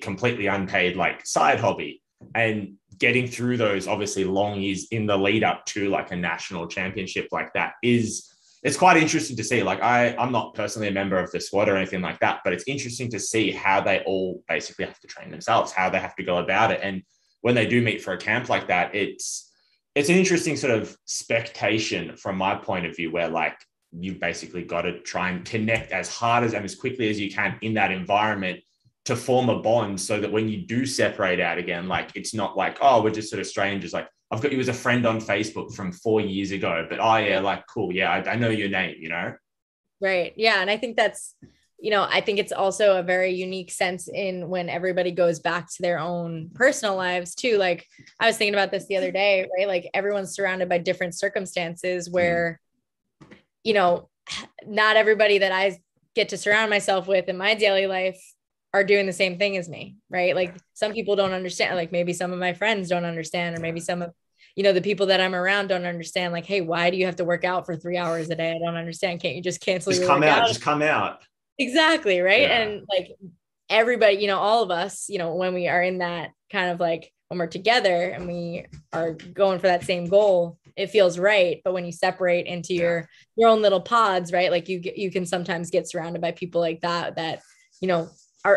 completely unpaid, like side hobby. And getting through those obviously long years in the lead up to like a national championship like that it's quite interesting to see. Like I'm not personally a member of the squad or anything like that, but it's interesting to see how they all basically have to train themselves, how they have to go about it. And when they do meet for a camp like that, it's an interesting sort of spectation from my point of view, where like you've basically got to try and connect as hard and as quickly as you can in that environment to form a bond, so that when you do separate out again, like it's not like, oh, we're just sort of strangers. Like I've got you as a friend on Facebook from 4 years ago, but oh yeah, like cool. Yeah. I know your name, Right. Yeah. And I think that's, I think it's also a very unique sense in when everybody goes back to their own personal lives too. Like I was thinking about this the other day, right? Like everyone's surrounded by different circumstances where, not everybody that I get to surround myself with in my daily life are doing the same thing as me, right? Like some people don't understand, like maybe some of my friends don't understand, or maybe some of, the people that I'm around don't understand, like, hey, why do you have to work out for 3 hours a day? I don't understand. Can't you just cancel your workout? Just come out. Exactly. Right. Yeah. And like everybody, all of us, when we are in that kind of like, when we're together and we are going for that same goal, it feels right. But when you separate into your own little pods, right? Like you can sometimes get surrounded by people like that,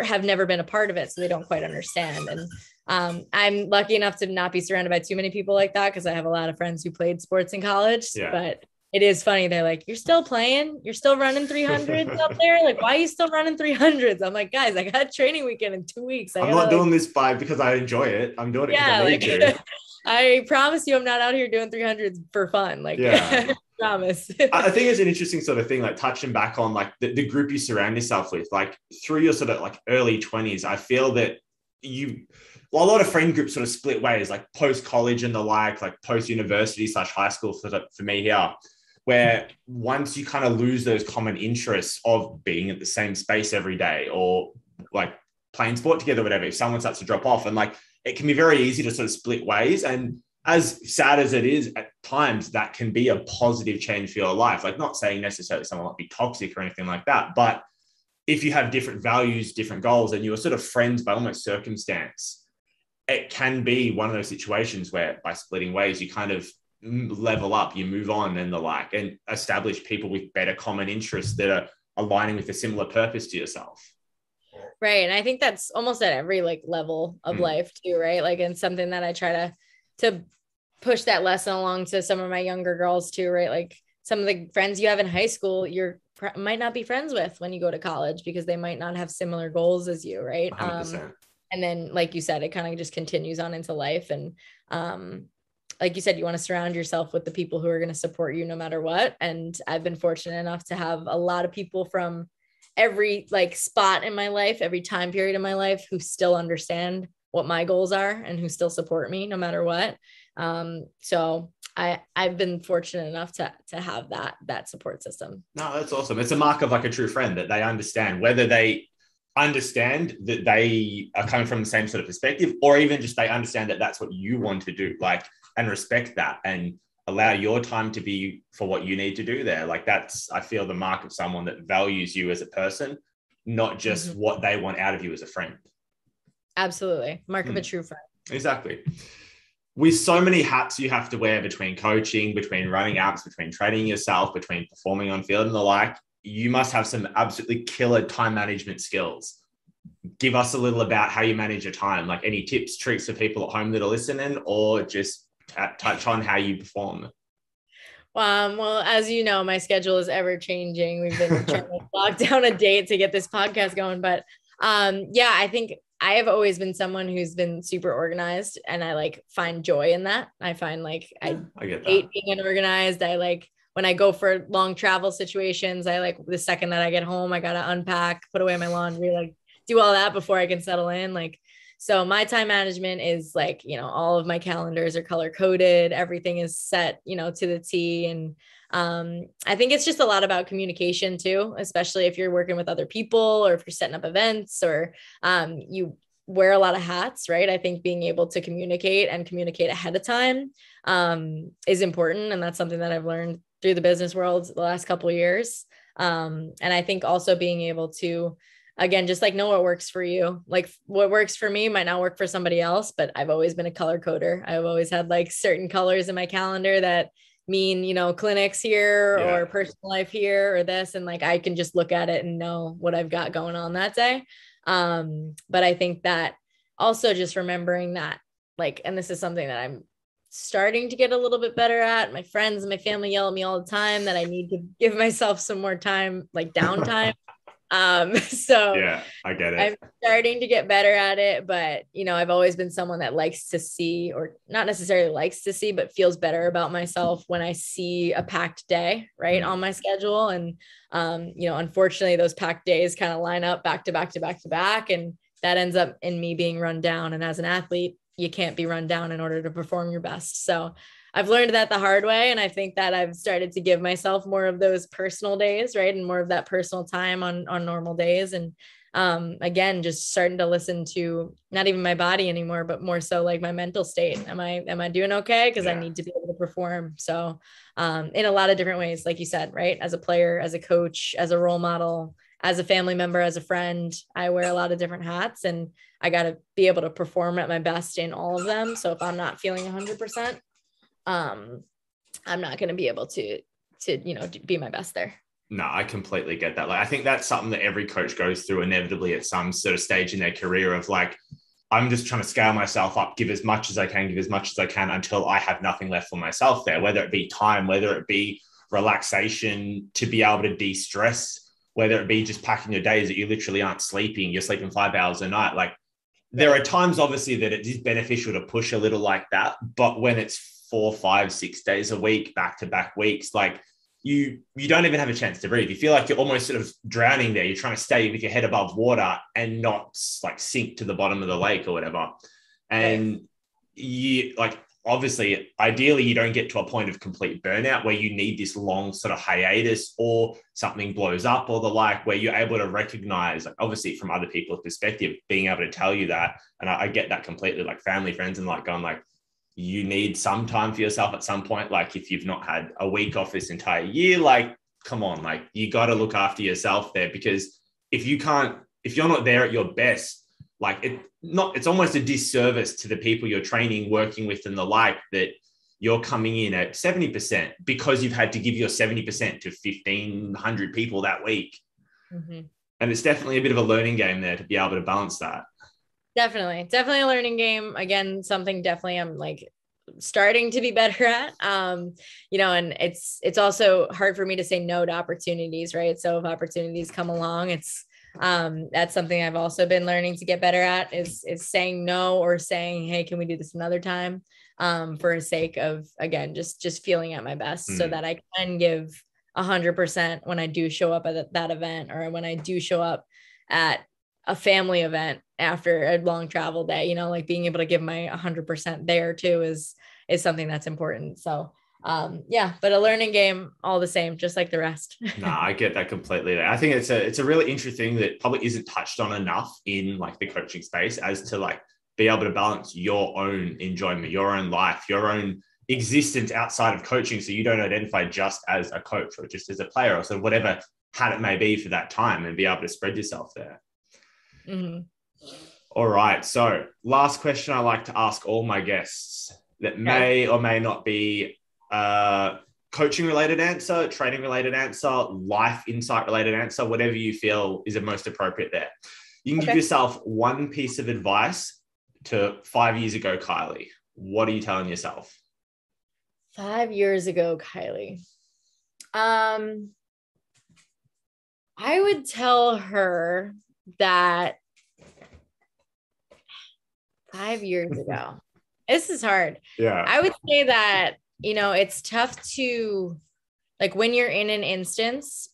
have never been a part of it. So they don't quite understand. And I'm lucky enough to not be surrounded by too many people like that, because I have a lot of friends who played sports in college, but it is funny. They're like, you're still playing, you're still running 300s up there. Like, why are you still running 300s? I'm like, guys, I got a training weekend in 2 weeks. I'm not doing this because I enjoy it. I'm doing it because I need to. I promise you, I'm not out here doing 300s for fun. Like, I promise. I think it's an interesting sort of thing, like touching back on like the group you surround yourself with, like through your sort of like early 20s. I feel that a lot of friend groups sort of split ways, like post college and the like post university / high school for me here, where once you kind of lose those common interests of being at the same space every day or like playing sport together, whatever, if someone starts to drop off, and like it can be very easy to sort of split ways. And as sad as it is at times, that can be a positive change for your life. Like not saying necessarily someone might be toxic or anything like that, but if you have different values, different goals, and you're sort of friends by almost circumstance, it can be one of those situations where by splitting ways, you kind of level up, you move on and the like, and establish people with better common interests that are aligning with a similar purpose to yourself. Right. And I think that's almost at every like level of life too, right? Like, and something that I try to push that lesson along to some of my younger girls too, right? Like some of the friends you have in high school, might not be friends with when you go to college because they might not have similar goals as you, right? 100%. And then, like you said, it kind of just continues on into life. And like you said, you want to surround yourself with the people who are going to support you no matter what. And I've been fortunate enough to have a lot of people from every like spot in my life, every time period in my life, who still understand what my goals are and who still support me no matter what. So I've been fortunate enough to have that support system. No, that's awesome. It's a mark of like a true friend, that they understand, whether they understand that they are coming from the same sort of perspective, or even just they understand that that's what you want to do, like, and respect that and allow your time to be for what you need to do there. Like, that's, I feel, the mark of someone that values you as a person, not just what they want out of you as a friend. Absolutely. Mark of a true friend. Exactly. With so many hats you have to wear between coaching, between running apps, between training yourself, between performing on field and the like, you must have some absolutely killer time management skills. Give us a little about how you manage your time, like any tips, tricks for people at home that are listening, or just touch on how you perform. Well, as you know, my schedule is ever changing. We've been trying to lock down a date to get this podcast going, but yeah, I think I have always been someone who's been super organized, and I like find joy in that. I find like I get that. hate being unorganized. I like when I go for long travel situations, I like the second that I get home, I got to unpack, put away my laundry, like do all that before I can settle in. Like, so my time management is like, you know, all of my calendars are color coded. Everything is set, you know, to the T. And I think it's just a lot about communication too, especially if you're working with other people or if you're setting up events or you wear a lot of hats, right? I think being able to communicate ahead of time is important. And that's something that I've learned through the business world the last couple of years. And I think also being able to, again, just like know what works for you. Like what works for me might not work for somebody else, but I've always been a color coder. I've always had like certain colors in my calendar that mean, you know, clinics here or personal life here or this. And like, I can just look at it and know what I've got going on that day. But I think that also just remembering that, like, and this is something that I'm starting to get a little bit better at. My friends and my family yell at me all the time that I need to give myself some more time, like downtime. So yeah, I get it. I'm starting to get better at it, but you know, I've always been someone that likes to see, or not necessarily likes to see, but feels better about myself when I see a packed day, right, on my schedule. And, you know, unfortunately those packed days kind of line up back to back to back to back. And that ends up in me being run down. And as an athlete, you can't be run down in order to perform your best. So I've learned that the hard way. And I think that I've started to give myself more of those personal days, right? And more of that personal time on normal days. And again, just starting to listen to not even my body anymore, but more so like my mental state. Am I doing okay? Because I need to be able to perform. So in a lot of different ways, like you said, right? As a player, as a coach, as a role model, as a family member, as a friend, I wear a lot of different hats, and I got to be able to perform at my best in all of them. So if I'm not feeling 100%, I'm not going to be able to, you know, be my best there. No, I completely get that. Like, I think that's something that every coach goes through inevitably at some sort of stage in their career of like, I'm just trying to scale myself up, give as much as I can, until I have nothing left for myself there, whether it be time, whether it be relaxation to be able to de-stress, whether it be just packing your days that you literally aren't sleeping, you're sleeping 5 hours a night. Like, there are times obviously that it is beneficial to push a little like that, but when it's 4, 5, 6 days a week, back-to-back weeks, like you don't even have a chance to breathe. You feel like you're almost sort of drowning there. You're trying to stay with your head above water and not like sink to the bottom of the lake or whatever. And you like, obviously, ideally, you don't get to a point of complete burnout where you need this long sort of hiatus or something blows up or the like, where you're able to recognize, like, obviously from other people's perspective, being able to tell you that. And I get that completely, like family, friends, and like going like, you need some time for yourself at some point. Like if you've not had a week off this entire year, like, come on, like you got to look after yourself there, because if you're not there at your best, like it's almost a disservice to the people you're training, working with and the like, that you're coming in at 70% because you've had to give your 70% to 1,500 people that week. Mm-hmm. And it's definitely a bit of a learning game there to be able to balance that. Definitely a learning game. Again, something definitely I'm like starting to be better at. You know, and it's also hard for me to say no to opportunities, right? So if opportunities come along, it's that's something I've also been learning to get better at is saying no, or saying, hey, can we do this another time? For the sake of, again, just feeling at my best, so that I can give 100% when I do show up at that event, or when I do show up at a family event after a long travel day, you know, like being able to give my 100% there too is something that's important. So yeah, but a learning game all the same, just like the rest. No, I get that completely. I think it's a really interesting thing that probably isn't touched on enough in like the coaching space, as to like be able to balance your own enjoyment, your own life, your own existence outside of coaching. So you don't identify just as a coach or just as a player, or so whatever hat it may be for that time, and be able to spread yourself there. Mm-hmm. All right. So last question I like to ask all my guests that may or may not be coaching related answer, training related answer, life insight related answer, whatever you feel is the most appropriate there. You can give yourself one piece of advice to 5 years ago, Kylie. What are you telling yourself? 5 years ago, Kylie. I would tell her that 5 years ago, this is hard. Yeah. I would say that, you know, it's tough to, like, when you're in an instance,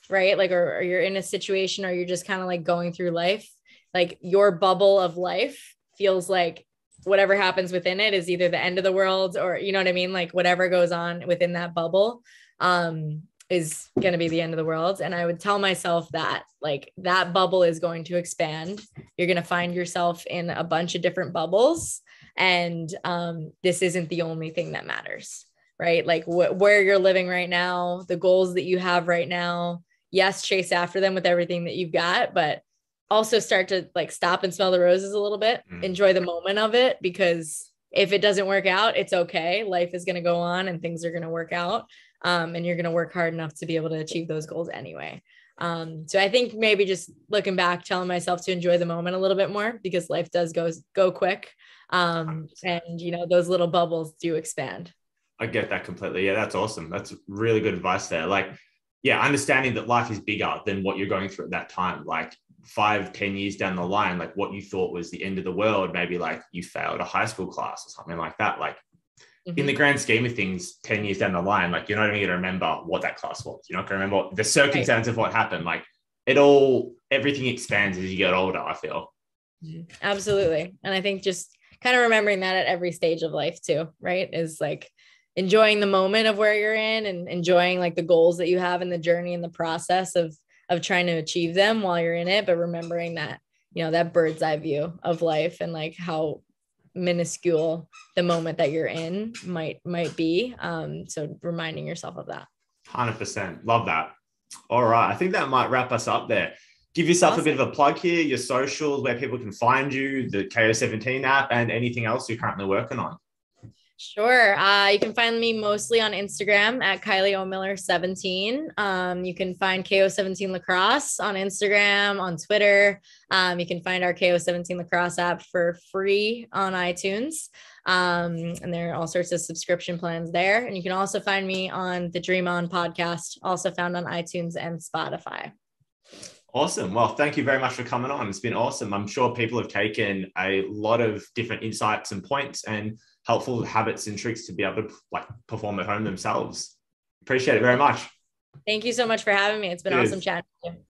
right? Like, or you're in a situation, or you're just kind of like going through life, like your bubble of life feels like whatever happens within it is either the end of the world, or, you know what I mean? Like whatever goes on within that bubble, is going to be the end of the world. And I would tell myself that, like, that bubble is going to expand. You're going to find yourself in a bunch of different bubbles. And this isn't the only thing that matters, right? Like where you're living right now, the goals that you have right now, yes, chase after them with everything that you've got, but also start to like stop and smell the roses a little bit, enjoy the moment of it, because if it doesn't work out, it's okay. Life is going to go on and things are going to work out. And you're going to work hard enough to be able to achieve those goals anyway. So I think maybe just looking back, telling myself to enjoy the moment a little bit more, because life does go quick. And, you know, those little bubbles do expand. I get that completely. Yeah, that's awesome. That's really good advice there. Like, yeah, understanding that life is bigger than what you're going through at that time. Like 5-10 years down the line, like what you thought was the end of the world, maybe like you failed a high school class or something like that. Like, in the grand scheme of things, 10 years down the line, like you're not even going to remember what that class was. You're not going to remember the circumstance of what happened. Like everything expands as you get older, I feel. Absolutely. And I think just kind of remembering that at every stage of life too, right? Is like enjoying the moment of where you're in, and enjoying like the goals that you have in the journey and the process of trying to achieve them while you're in it. But remembering that, you know, that bird's eye view of life, and like how minuscule the moment that you're in might be. So reminding yourself of that. 100%. Love that. All right. I think that might wrap us up there. Give yourself a bit of a plug here, your socials, where people can find you, the Ko17 app, and anything else you're currently working on. Sure. You can find me mostly on Instagram at Kylie Ohlmiller 17. You can find Ko17 Lacrosse on Instagram, on Twitter. You can find our Ko17 Lacrosse app for free on iTunes. And there are all sorts of subscription plans there. And you can also find me on the Dream On podcast, also found on iTunes and Spotify. Awesome. Well, thank you very much for coming on. It's been awesome. I'm sure people have taken a lot of different insights and points and helpful habits and tricks to be able to like perform at home themselves. Appreciate it very much. Thank you so much for having me. It's been awesome chatting with you.